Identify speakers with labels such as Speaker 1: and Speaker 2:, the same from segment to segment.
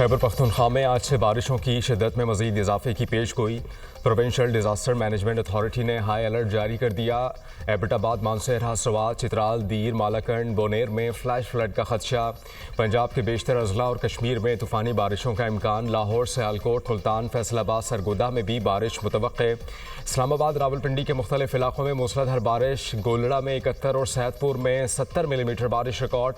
Speaker 1: خیبر پختونخوا میں آج سے بارشوں کی شدت میں مزید اضافے کی پیش گوئی۔ پروونشل ڈیزاسٹر مینجمنٹ اتھارٹی نے ہائی الرٹ جاری کر دیا۔ ایبٹ آباد، مانسہرہ، سوات، چترال، دیر، مالاکنڈ، بونیر میں فلیش فلڈ کا خدشہ۔ پنجاب کے بیشتر اضلاع اور کشمیر میں طوفانی بارشوں کا امکان۔ لاہور، سیالکوٹ، ملتان، فیصل آباد، سرگودہ میں بھی بارش متوقع۔ اسلام آباد، راولپنڈی کے مختلف علاقوں میں موسلادھار بارش۔ گولڑا میں 71 اور سید پور میں 70 ملی میٹر بارش ریکارڈ۔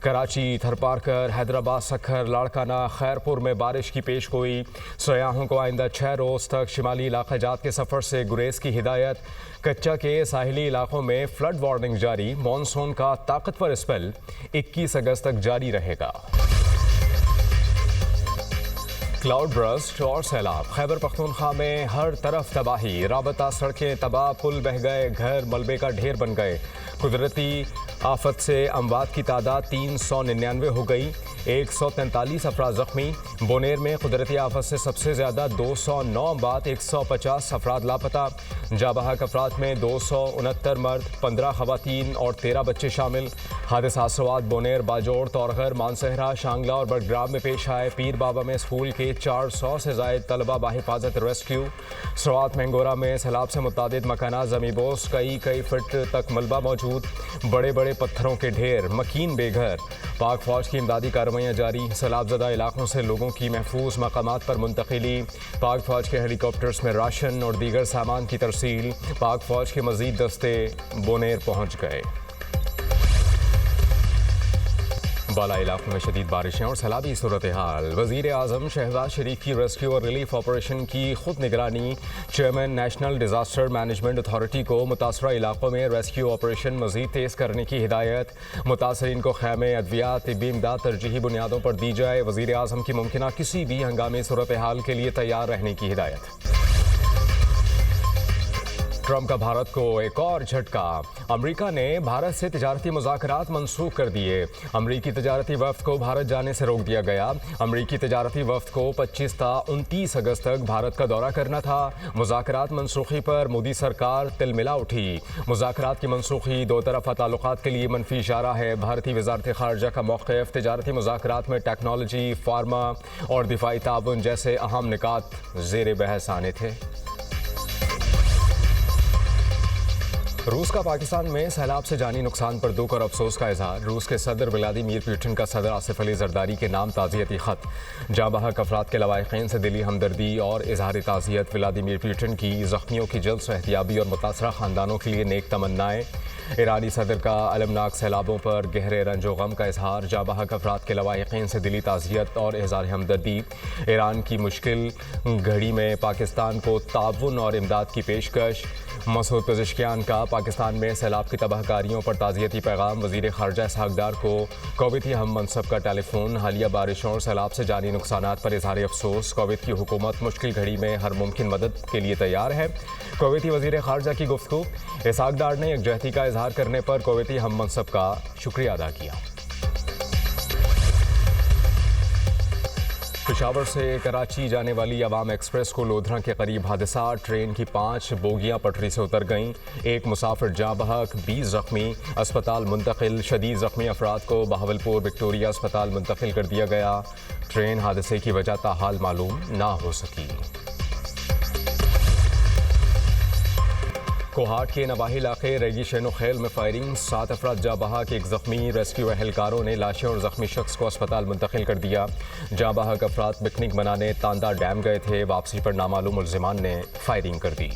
Speaker 1: کراچی، تھرپارکر، حیدرآباد، سکھر، لاڑکانہ، خیرپور میں بارش کی پیش گوئی۔ سیاحوں کو آئندہ 6 روز تک شمالی علاقہ جات کے سفر سے گریز کی ہدایت۔ کچا کے ساحلی علاقوں میں فلڈ وارننگ جاری۔ مانسون کا طاقتور اسپیل 21 اگست تک جاری رہے گا۔ کلاؤڈ برسٹ اور سیلاب۔ خیبر پختونخوا میں ہر طرف تباہی۔ رابطہ سڑکیں تباہ، پل بہہ گئے، گھر ملبے کا ڈھیر بن گئے۔ قدرتی آفت سے اموات کی تعداد 399 ہو گئی، 143 افراد زخمی۔ بونیر میں قدرتی آفت سے سب سے زیادہ 209 اموات، 150 افراد لاپتہ۔ جاں بحق افراد میں 269 مرد، 15 خواتین اور 13 بچے شامل۔ حادثات سوات، بونیر، باجوڑ، تورغر، مانسہرہ، شانگلہ اور بڑگرام میں پیش آئے۔ پیر بابا میں اسکول کے 400 سے زائد طلبہ بحفاظت ریسکیو۔ سوات مینگورہ میں سیلاب سے متعدد مکانات زمیں بوس، کئی فٹ تک ملبہ موجود، بڑے بڑے پتھروں کے ڈھیر، مکین بے گھر۔ پاک فوج کی امدادی کارروائیاں جاری۔ سیلاب زدہ علاقوں سے لوگوں کی محفوظ مقامات پر منتقلی۔ پاک فوج کے ہیلی کاپٹرز میں راشن اور دیگر سامان کی ترسیل۔ پاک فوج کے مزید دستے بونیر پہنچ گئے۔ بالائی علاقوں میں شدید بارشیں اور سیلابی صورتحال۔ وزیر اعظم شہباز شریف کی ریسکیو اور ریلیف آپریشن کی خود نگرانی۔ Chairman national disaster management authority کو متاثرہ علاقوں میں ریسکیو آپریشن مزید تیز کرنے کی ہدایت۔ متاثرین کو خیمے، ادویات، طبی امداد ترجیحی بنیادوں پر دی جائے۔ وزیر اعظم کی ممکنہ کسی بھی ہنگامی صورتحال کے لیے تیار رہنے کی ہدایت۔ ٹرمپ کا بھارت کو ایک اور جھٹکا۔ امریکہ نے بھارت سے تجارتی مذاکرات منسوخ کر دیے۔ امریکی تجارتی وفد کو بھارت جانے سے روک دیا گیا۔ امریکی تجارتی وفد کو 25 تا 29 اگست تک بھارت کا دورہ کرنا تھا۔ مذاکرات منسوخی پر مودی سرکار تلملا اٹھی۔ مذاکرات کی منسوخی دو طرفہ تعلقات کے لیے منفی اشارہ ہے۔ بھارتی وزارت خارجہ کا موقف تجارتی مذاکرات میں ٹیکنالوجی، فارما اور دفاعی تعاون جیسے اہم نکات زیر بحث آنے تھے۔ روس کا پاکستان میں سیلاب سے جانی نقصان پر دکھ اور افسوس کا اظہار۔ روس کے صدر ولادیمیر پوٹن کا صدر آصف علی زرداری کے نام تعزیتی خط۔ جاں بحق افراد کے لواحقین سے دلی ہمدردی اور اظہار تعزیت۔ ولادیمیر پوٹن کی زخمیوں کی جلد صحتیابی اور متاثرہ خاندانوں کے لیے نیک تمنائیں۔ ایرانی صدر کا المناک سیلابوں پر گہرے رنج و غم کا اظہار۔ جاں بحق افراد کے لواحقین سے دلی تعزیت اور اظہار ہمدردی۔ ایران کی مشکل گھڑی میں پاکستان کو تعاون اور امداد کی پیشکش۔ مسعود پزشکیان کا پاکستان میں سیلاب کی تباہ کاریوں پر تعزیتی پیغام۔ وزیر خارجہ اسحاق ڈار کو کویتی ہم منصب کا ٹیلی فون۔ حالیہ بارشوں اور سیلاب سے جانی نقصانات پر اظہار افسوس۔ کویت کی حکومت مشکل گھڑی میں ہر ممکن مدد کے لیے تیار ہے۔ کویتی وزیر خارجہ کی گفتگو۔ اسحاق ڈار نے یکجہتی کا اظہار کرنے پر کویتی ہم منصب کا شکریہ ادا کیا۔ پشاور سے کراچی جانے والی عوام ایکسپریس کو لودھرا کے قریب حادثہ۔ ٹرین کی 5 بوگیاں پٹری سے اتر گئیں۔ ایک مسافر جاں بحق، 20 زخمی، اسپتال منتقل۔ شدید زخمی افراد کو بہاولپور وکٹوریہ اسپتال منتقل کر دیا گیا۔ ٹرین حادثے کی وجہ تاحال معلوم نہ ہو سکی۔ کوہاٹ کے نواحی علاقے ریگی شینو خیل میں فائرنگ، 7 افراد جاں بحق، 1 زخمی۔ ریسکیو اہلکاروں نے لاشیں اور زخمی شخص کو اسپتال منتقل کر دیا۔ جاں بحق افراد پکنک منانے تاندہ ڈیم گئے تھے۔ واپسی پر نامعلوم ملزمان نے فائرنگ کر دی۔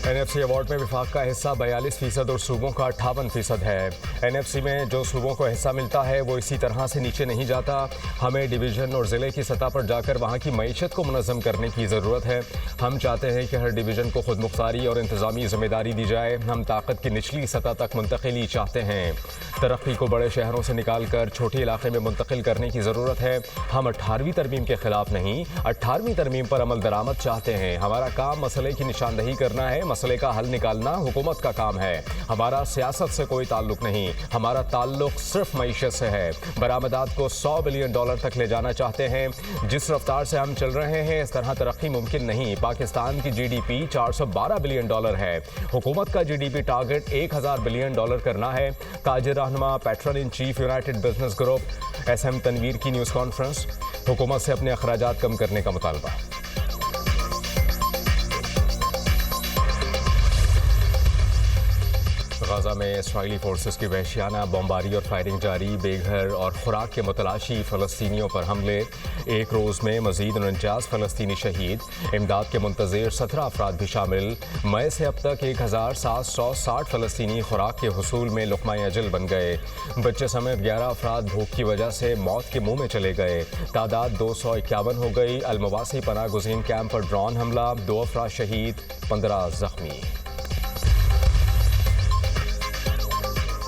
Speaker 1: NFC ایوارڈ میں وفاق کا حصہ 42% اور صوبوں کا 58% ہے۔ NFC میں جو صوبوں کو حصہ ملتا ہے وہ اسی طرح سے نیچے نہیں جاتا۔ ہمیں ڈویژن اور ضلع کی سطح پر جا کر وہاں کی معیشت کو منظم کرنے کی ضرورت ہے۔ ہم چاہتے ہیں کہ ہر ڈویژن کو خود مختاری اور انتظامی ذمہ داری دی جائے۔ ہم طاقت کی نچلی سطح تک منتقلی چاہتے ہیں۔ ترقی کو بڑے شہروں سے نکال کر چھوٹے علاقے میں منتقل کرنے کی ضرورت ہے۔ ہم 18ویں ترمیم کے خلاف نہیں، 18ویں ترمیم پر عمل درآمد چاہتے ہیں۔ ہمارا کام مسئلے کی نشاندہی کرنا ہے، مسئلہ मसले का हल निकालना हुकूमत का काम है। हमारा सियासत से कोई ताल्लुक नहीं, हमारा ताल्लुक सिर्फ मईशत से है। बरामदात को $100 बिलियन तक ले जाना चाहते हैं। जिस रफ्तार से हम चल रहे हैं इस तरह तरक्की मुमकिन नहीं। पाकिस्तान की GDP $412 बिलियन है। हुकूमत का GDP टारगेट $1000 बिलियन करना है। ताजिर रहनुमा patron in chief United Business Group SM Tanveer की न्यूज़ कॉन्फ्रेंस। हुकूमत से अपने अखराजात कम करने का मुतालबा। गाजा में इसराइली फोर्सेस की वहशियाना बमबारी और फायरिंग जारी। बेघर और खुराक के मुतलाशी फ़लस्तीनियों पर हमले। एक रोज़ में मज़ीद 49 फ़लस्तीनी शहीद। इमदाद के मुंतज़िर 17 अफराद भी शामिल। मई से अब तक 1760 फ़लस्तीनी खुराक के हुसूल में लुक़मा-ए अजल बन गए। बच्चे समेत 11 अफराद भूख की वजह से मौत के मुँह में चले गए। तादाद 251 हो गई। अल-मवासी पनाह गुज़ीन कैंप पर ड्रोन हमला, 2 अफराद शहीद, 15 ज़ख्मी।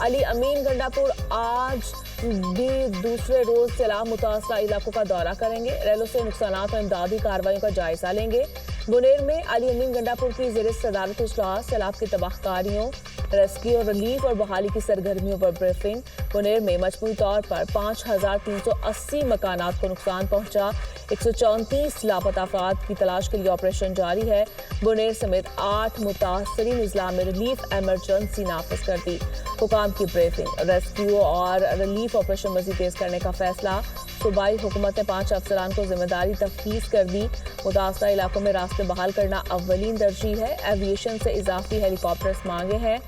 Speaker 2: अली अमीन गंडापुर आज भी दूसरे रोज सैलाब मुतासरा इलाकों का दौरा करेंगे। रेलों से नुकसानात और इमदादी कार्रवाइयों का जायजा लेंगे। बुनेर में अली अमीन गंडापुर की ज़ेर सदारत इजलास, सैलाब की तबाहकारियों, रेस्क्यू और रिलीफ और बहाली की सरगर्मियों पर ब्रीफिंग। बुनेर में मजमूई तौर पर 5380 मकानात को नुकसान पहुंचा। 134 लापता अफराद की तलाश के लिए ऑपरेशन जारी है। बुनेर समेत 8 मुतासरीन अजला में रिलीफ एमरजेंसी नाफिज कर दी। हुकाम की ब्रीफिंग। रेस्क्यू और रिलीफ ऑपरेशन मजीद तेज करने का फैसला। सूबाई हुकूमत ने 5 अफसरान को जिम्मेदारी तफवीज़ कर दी। मुतासरा इलाकों में रास्ते बहाल करना अव्वलीन तरजीह है। एविएशन से इजाफी हेलीकॉप्टर्स मांगे हैं।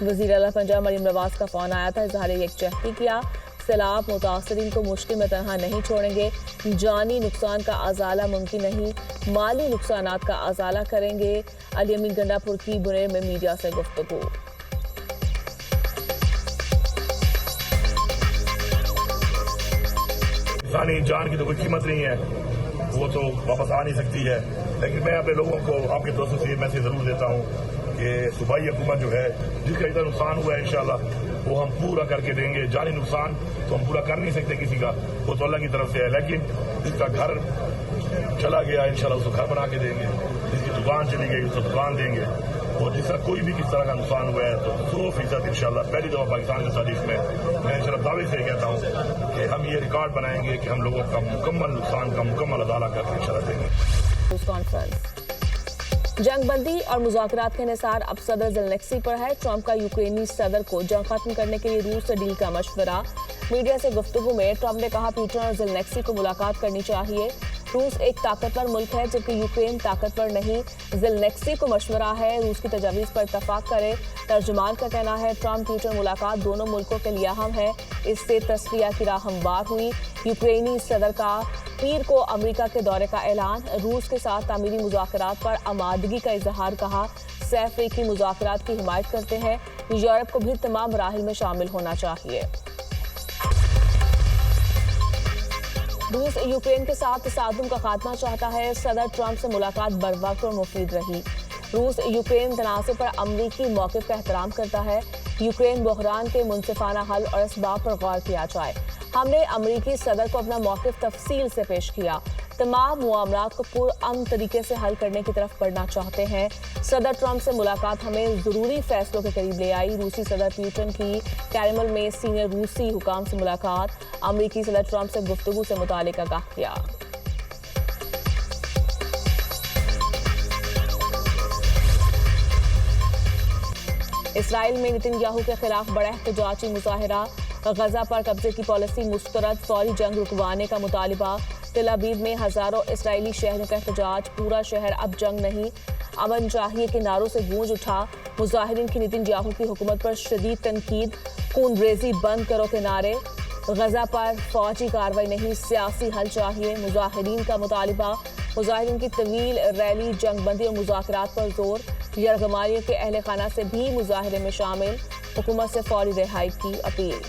Speaker 2: वज़ीर आला पंजाब मरीम नवाज का फ़ोन आया था, इज़हार यकजहती किया। सैलाब मुतासरीन को मुश्किल में तनहा नहीं छोड़ेंगे। जानी नुकसान का अजाला मुमकिन नहीं, माली नुकसानात का अजाला करेंगे। अली अमीन गंडापुर की बुनेर में मीडिया से गुफ्तगू।
Speaker 3: जान की तो कोई कीमत नहीं है, वो तो वापस आ नहीं सकती है। लेकिन मैं अपने लोगों को, आपके दोस्तों से ये मैसेज जरूर देता हूँ कि सूबाई हुकूमत जो है, जिसका इतना नुकसान हुआ है इंशाल्लाह वो हम पूरा करके देंगे। जानी नुकसान तो हम पूरा कर नहीं सकते किसी का, वो तो अल्लाह की तरफ से है। लेकिन जिसका घर चला गया इंशाल्लाह उसको घर बना के देंगे। जिसकी दुकान चली गई उसको दुकान देंगे। और जिसका कोई भी किस तरह का नुकसान हुआ है तो 100% इंशाल्लाह पहली दफा पाकिस्तान की तारीख में मैं इंशाल्लाह दावे से कहता हूँ कि हम ये रिकॉर्ड बनाएंगे कि हम लोगों का मुकम्मल नुकसान का मुकम्मल अदाला करके इंशाल्लाह देंगे।
Speaker 2: जंगबंदी और मुज़ाकरात का इन्हिसार अब सदर ज़ेलेंस्की पर है। ट्रंप का यूक्रेनी सदर को जंग खत्म करने के लिए रूस से डील का मशवरा। मीडिया से गुफ्तगू में ट्रंप ने कहा पुतिन और ज़ेलेंस्की को मुलाकात करनी चाहिए। रूस एक ताकतवर मुल्क है जबकि यूक्रेन ताकतवर नहीं। ज़ेलेंस्की को मशवरा है रूस की तजावीज़ पर इत्तफाक करे। तर्जुमान का कहना है ट्रंप पुतिन मुलाकात दोनों मुल्कों के लिए अहम है। इससे तस्वीर की राह हमवार हुई। यूक्रेनी सदर का पीर को अमेरिका के दौरे का ऐलान। रूस के साथ तामीरी मुज़ाकरात पर आमादगी का इजहार। कहा सह अफ्रीकी मुज़ाकरात की हिमायत करते हैं। यूरोप को भी तमाम मराहिल में शामिल होना चाहिए। रूस यूक्रेन के साथ तसादुम का खात्मा चाहता है। सदर ट्रंप से मुलाकात बरवक्त और मुफीद रही। रूस यूक्रेन तनाज़े पर अमरीकी मौक़िफ़ का एहतराम करता है। यूक्रेन बहरान के मुनसिफाना हल और इसबाब पर गौर किया जाए। हमने अमरीकी सदर को अपना मौक़िफ़ तफसील से पेश किया। तमाम मामलात को पुरअमन तरीके से हल करने की तरफ बढ़ना चाहते हैं। सदर ट्रंप से मुलाकात हमें ज़रूरी फैसलों के करीब ले आई। रूसी सदर पुतिन की कैरमल में सीनियर रूसी हुकाम से मुलाकात। अमरीकी सदर ट्रंप से गुफ्तगू से मुतालिक आगाह किया। इसराइल में नेतन्याहू के खिलाफ बड़ा एहतजाजी मुजाहिरा। गजा पर कब्जे की पॉलिसी मुस्तरद, फौरी जंग रुकवाने का मुतालिबा। तेल अवीव में हजारों इसराइली शहरों का एहतजाज। पूरा शहर अब जंग नहीं अमन चाहिए के नारों से गूंज उठा। मुजाहिरीन की नेतन्याहू की हुकूमत पर शदीद तनकीद। खूनरेजी बंद करो के नारे। गजा पर फौजी कार्रवाई नहीं सियासी हल चाहिए मुजाहिरीन का मुतालिबा। मुजाहिरीन की तवील रैली जंगबंदी और मुज़ाकरात पर जोर। यरगमालियों के अहल खाना से भी मुजाहिरे में शामिल। हुकूमत से फौरी रिहाई की अपील।